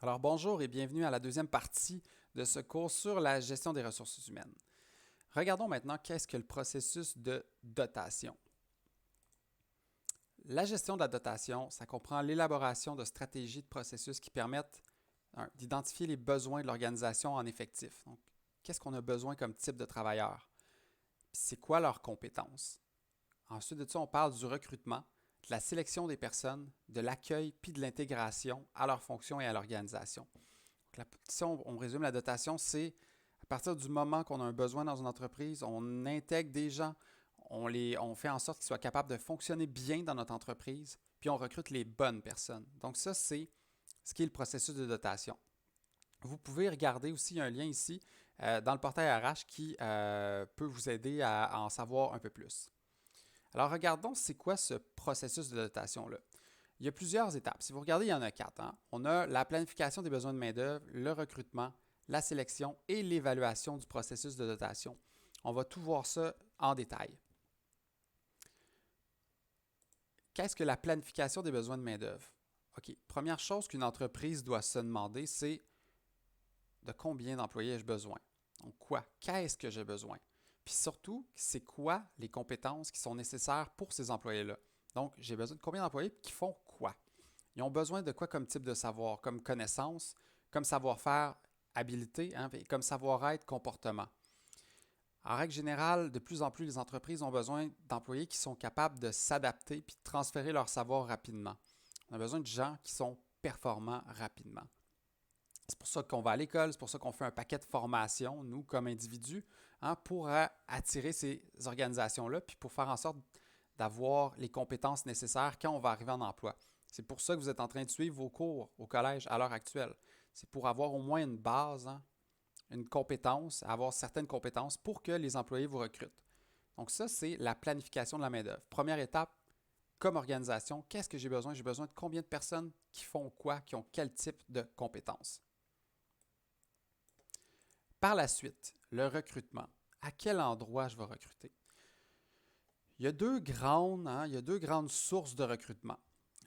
Alors bonjour et bienvenue à la deuxième partie de ce cours sur la gestion des ressources humaines. Regardons maintenant qu'est-ce que le processus de dotation. La gestion de la dotation, ça comprend l'élaboration de stratégies de processus qui permettent d'identifier les besoins de l'organisation en effectifs. Donc, qu'est-ce qu'on a besoin comme type de travailleur? C'est quoi leurs compétences? Ensuite de ça, on parle du recrutement, de la sélection des personnes, de l'accueil puis de l'intégration à leurs fonctions et à l'organisation. Si on résume la dotation, c'est à partir du moment qu'on a un besoin dans une entreprise, on intègre des gens, on fait en sorte qu'ils soient capables de fonctionner bien dans notre entreprise, puis on recrute les bonnes personnes. Donc ça, c'est ce qui est le processus de dotation. Vous pouvez regarder aussi un lien ici dans le portail RH qui peut vous aider à en savoir un peu plus. Alors regardons, c'est quoi ce processus de dotation-là? Il y a plusieurs étapes. Si vous regardez, il y en a quatre. On a la planification des besoins de main-d'œuvre, le recrutement, la sélection et l'évaluation du processus de dotation. On va tout voir ça en détail. Qu'est-ce que la planification des besoins de main-d'œuvre? OK. Première chose qu'une entreprise doit se demander, c'est de combien d'employés ai-je besoin? Donc, quoi? Qu'est-ce que j'ai besoin? Puis surtout, c'est quoi les compétences qui sont nécessaires pour ces employés-là? Donc, j'ai besoin de combien d'employés qui font quoi? Ils ont besoin de quoi comme type de savoir, comme connaissance, comme savoir-faire, habilité, comme savoir-être, comportement. En règle générale, de plus en plus, les entreprises ont besoin d'employés qui sont capables de s'adapter puis de transférer leur savoir rapidement. On a besoin de gens qui sont performants rapidement. C'est pour ça qu'on va à l'école, c'est pour ça qu'on fait un paquet de formations, nous, comme individus, pour attirer ces organisations-là, puis pour faire en sorte d'avoir les compétences nécessaires quand on va arriver en emploi. C'est pour ça que vous êtes en train de suivre vos cours au collège à l'heure actuelle. C'est pour avoir au moins une base, une compétence, avoir certaines compétences pour que les employés vous recrutent. Donc ça, c'est la planification de la main-d'œuvre. Première étape, comme organisation, qu'est-ce que j'ai besoin? J'ai besoin de combien de personnes qui font quoi, qui ont quel type de compétences? Par la suite, le recrutement. À quel endroit je vais recruter? Il y a deux grandes sources de recrutement.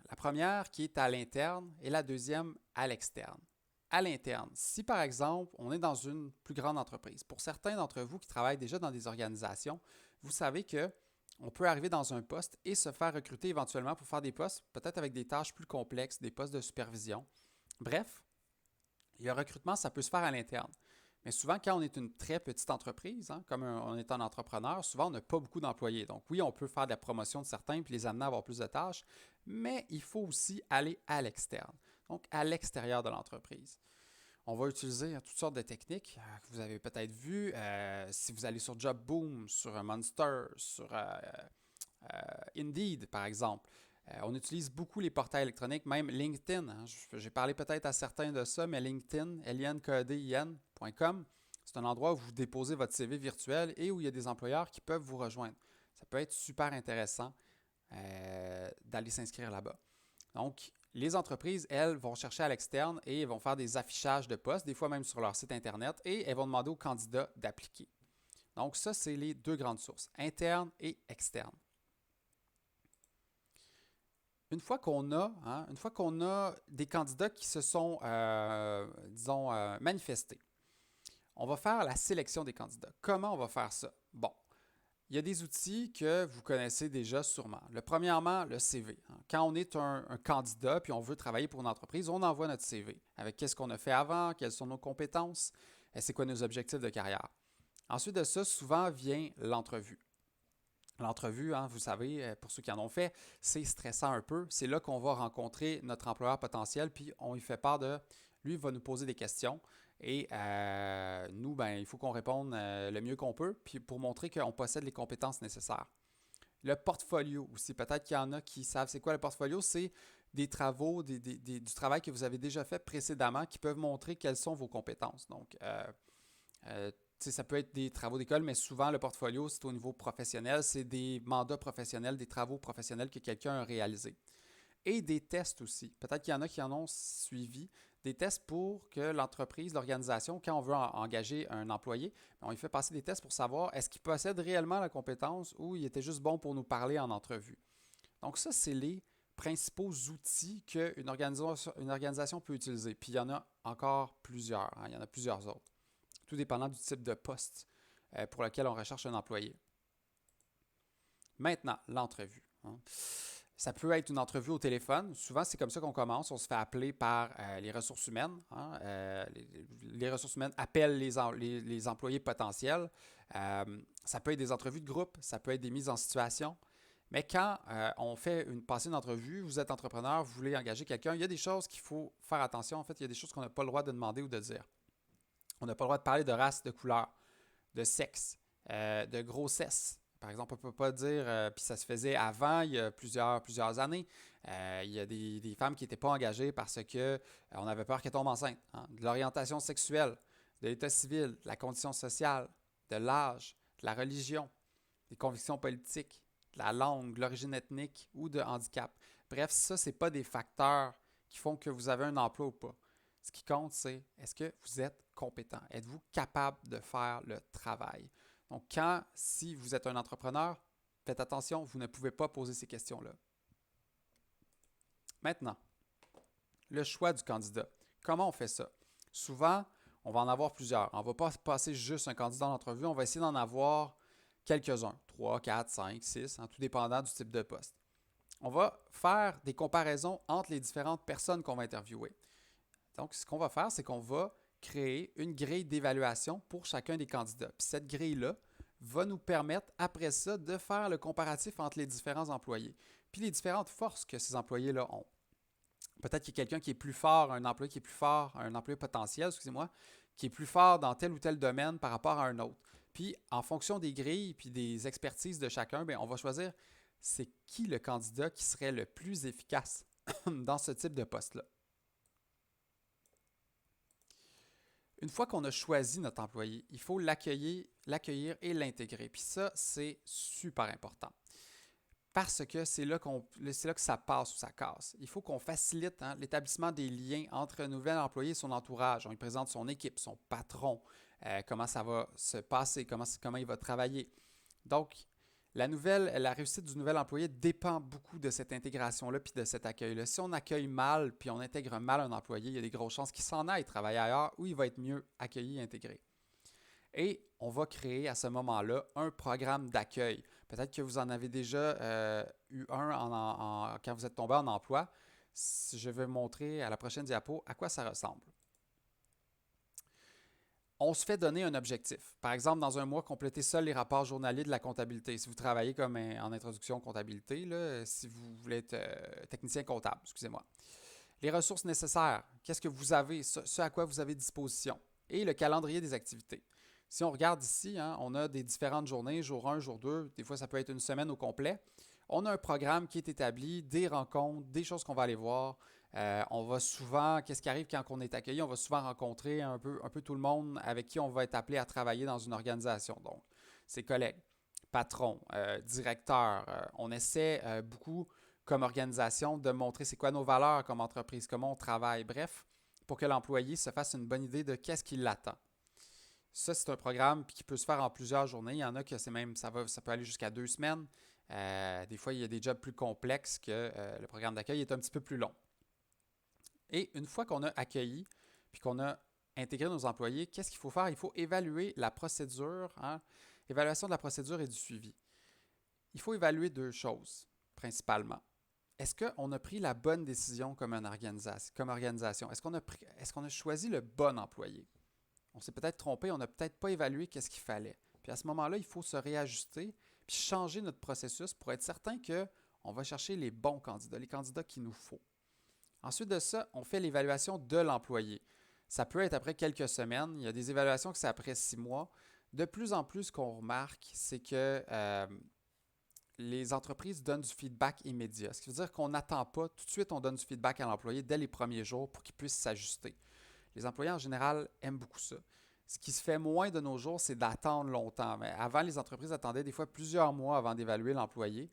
La première qui est à l'interne et la deuxième à l'externe. À l'interne, si par exemple on est dans une plus grande entreprise, pour certains d'entre vous qui travaillent déjà dans des organisations, vous savez que on peut arriver dans un poste et se faire recruter éventuellement pour faire des postes, peut-être avec des tâches plus complexes, des postes de supervision. Bref, le recrutement, ça peut se faire à l'interne. Mais souvent, quand on est une très petite entreprise, comme on est un entrepreneur, souvent on n'a pas beaucoup d'employés. Donc oui, on peut faire de la promotion de certains puis les amener à avoir plus de tâches, mais il faut aussi aller à l'externe, donc à l'extérieur de l'entreprise. On va utiliser toutes sortes de techniques que vous avez peut-être vues. Si vous allez sur JobBoom, sur Monster, sur Indeed, par exemple. On utilise beaucoup les portails électroniques, même LinkedIn. J'ai parlé peut-être à certains de ça, mais LinkedIn, linkedin.com, c'est un endroit où vous déposez votre CV virtuel et où il y a des employeurs qui peuvent vous rejoindre. Ça peut être super intéressant d'aller s'inscrire là-bas. Donc, les entreprises, elles, vont chercher à l'externe et vont faire des affichages de postes, des fois même sur leur site Internet, et elles vont demander aux candidats d'appliquer. Donc, ça, c'est les deux grandes sources, interne et externe. Une fois qu'on a des candidats qui se sont, disons, manifestés, on va faire la sélection des candidats. Comment on va faire ça? Bon, il y a des outils que vous connaissez déjà sûrement. Premièrement, le CV. Quand on est un candidat puis on veut travailler pour une entreprise, on envoie notre CV avec qu'est-ce qu'on a fait avant, quelles sont nos compétences, et c'est quoi nos objectifs de carrière. Ensuite de ça, souvent vient l'entrevue. L'entrevue, vous savez, pour ceux qui en ont fait, c'est stressant un peu. C'est là qu'on va rencontrer notre employeur potentiel, puis on lui fait part de... Lui va nous poser des questions et nous, il faut qu'on réponde le mieux qu'on peut, puis pour montrer qu'on possède les compétences nécessaires. Le portfolio aussi, peut-être qu'il y en a qui savent c'est quoi le portfolio, c'est des travaux, du travail que vous avez déjà fait précédemment qui peuvent montrer quelles sont vos compétences. Donc, ça peut être des travaux d'école, mais souvent le portfolio, c'est au niveau professionnel, c'est des mandats professionnels, des travaux professionnels que quelqu'un a réalisés. Et des tests aussi. Peut-être qu'il y en a qui en ont suivi. Des tests pour que l'entreprise, l'organisation, quand on veut engager un employé, on lui fait passer des tests pour savoir est-ce qu'il possède réellement la compétence ou il était juste bon pour nous parler en entrevue. Donc ça, c'est les principaux outils qu'une organisation peut utiliser. Puis il y en a encore plusieurs, hein, il y en a plusieurs autres, tout dépendant du type de poste pour lequel on recherche un employé. Maintenant, l'entrevue. Hein. Ça peut être une entrevue au téléphone. Souvent, c'est comme ça qu'on commence. On se fait appeler par les ressources humaines. Hein. Les ressources humaines appellent les employés potentiels. Ça peut être des entrevues de groupe, ça peut être des mises en situation. Mais quand on fait passer une entrevue, vous êtes entrepreneur, vous voulez engager quelqu'un, il y a des choses qu'il faut faire attention. En fait, il y a des choses qu'on n'a pas le droit de demander ou de dire. On n'a pas le droit de parler de race, de couleur, de sexe, de grossesse. Par exemple, on ne peut pas dire, puis ça se faisait avant, il y a plusieurs années, il y a des femmes qui n'étaient pas engagées parce qu'on avait peur qu'elles tombent enceintes. Hein, de l'orientation sexuelle, de l'état civil, de la condition sociale, de l'âge, de la religion, des convictions politiques, de la langue, de l'origine ethnique ou de handicap. Bref, ça, ce n'est pas des facteurs qui font que vous avez un emploi ou pas. Ce qui compte, c'est est-ce que vous êtes compétent? Êtes-vous capable de faire le travail? Donc, si vous êtes un entrepreneur, faites attention, vous ne pouvez pas poser ces questions-là. Maintenant, le choix du candidat. Comment on fait ça? Souvent, on va en avoir plusieurs. On ne va pas passer juste un candidat en entrevue, on va essayer d'en avoir quelques-uns, 3, 4, 5, 6, tout dépendant du type de poste. On va faire des comparaisons entre les différentes personnes qu'on va interviewer. Donc, ce qu'on va faire, c'est qu'on va créer une grille d'évaluation pour chacun des candidats. Puis cette grille-là va nous permettre, après ça, de faire le comparatif entre les différents employés, puis les différentes forces que ces employés-là ont. Peut-être qu'il y a quelqu'un qui est plus fort, un employé qui est plus fort, un employé potentiel, excusez-moi, qui est plus fort dans tel ou tel domaine par rapport à un autre. Puis, en fonction des grilles puis des expertises de chacun, bien, on va choisir c'est qui le candidat qui serait le plus efficace dans ce type de poste-là. Une fois qu'on a choisi notre employé, il faut l'accueillir et l'intégrer. Puis ça, c'est super important. Parce que c'est là que ça passe ou ça casse. Il faut qu'on facilite l'établissement des liens entre un nouvel employé et son entourage. On lui présente son équipe, son patron, comment ça va se passer, comment il va travailler. Donc, la réussite du nouvel employé dépend beaucoup de cette intégration-là puis de cet accueil-là. Si on accueille mal puis on intègre mal un employé, il y a des grosses chances qu'il s'en aille travailler ailleurs où il va être mieux accueilli et intégré. Et on va créer à ce moment-là un programme d'accueil. Peut-être que vous en avez déjà eu un quand vous êtes tombé en emploi. Je vais vous montrer à la prochaine diapo à quoi ça ressemble. On se fait donner un objectif. Par exemple, dans un mois, complétez seuls les rapports journaliers de la comptabilité. Si vous travaillez comme en introduction comptabilité, là, si vous voulez être technicien comptable, excusez-moi. Les ressources nécessaires, qu'est-ce que vous avez, ce à quoi vous avez disposition. Et le calendrier des activités. Si on regarde ici, on a des différentes journées, jour 1, jour 2, des fois ça peut être une semaine au complet. On a un programme qui est établi, des rencontres, des choses qu'on va aller voir. On va souvent, qu'est-ce qui arrive quand on est accueilli? On va souvent rencontrer un peu tout le monde avec qui on va être appelé à travailler dans une organisation. Donc, ses collègues, patrons, directeurs. On essaie beaucoup, comme organisation, de montrer c'est quoi nos valeurs comme entreprise, comment on travaille. Bref, pour que l'employé se fasse une bonne idée de qu'est-ce qui l'attend. Ça, c'est un programme qui peut se faire en plusieurs journées. Il y en a que ça peut aller jusqu'à 2 semaines. Des fois, il y a des jobs plus complexes que le programme d'accueil est un petit peu plus long. Et une fois qu'on a accueilli puis qu'on a intégré nos employés, qu'est-ce qu'il faut faire? Il faut évaluer la procédure, évaluation de la procédure et du suivi. Il faut évaluer 2 choses, principalement. Est-ce qu'on a pris la bonne décision comme organisation? Est-ce qu'on a choisi le bon employé? On s'est peut-être trompé, on n'a peut-être pas évalué qu'est-ce qu'il fallait. Puis à ce moment-là, il faut se réajuster puis changer notre processus pour être certain qu'on va chercher les bons candidats, les candidats qu'il nous faut. Ensuite de ça, on fait l'évaluation de l'employé. Ça peut être après quelques semaines. Il y a des évaluations que c'est après 6 mois. De plus en plus, ce qu'on remarque, c'est que les entreprises donnent du feedback immédiat. Ce qui veut dire qu'on n'attend pas. Tout de suite, on donne du feedback à l'employé dès les premiers jours pour qu'il puisse s'ajuster. Les employés, en général, aiment beaucoup ça. Ce qui se fait moins de nos jours, c'est d'attendre longtemps. Mais avant, les entreprises attendaient des fois plusieurs mois avant d'évaluer l'employé.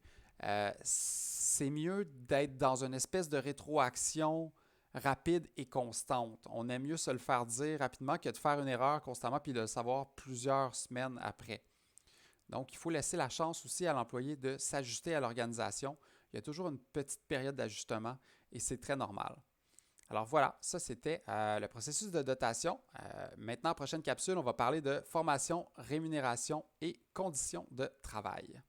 C'est mieux d'être dans une espèce de rétroaction rapide et constante. On aime mieux se le faire dire rapidement que de faire une erreur constamment puis de le savoir plusieurs semaines après. Donc, il faut laisser la chance aussi à l'employé de s'ajuster à l'organisation. il y a toujours une petite période d'ajustement et c'est très normal. Alors voilà, ça c'était le processus de dotation. Maintenant, prochaine capsule, on va parler de formation, rémunération et conditions de travail.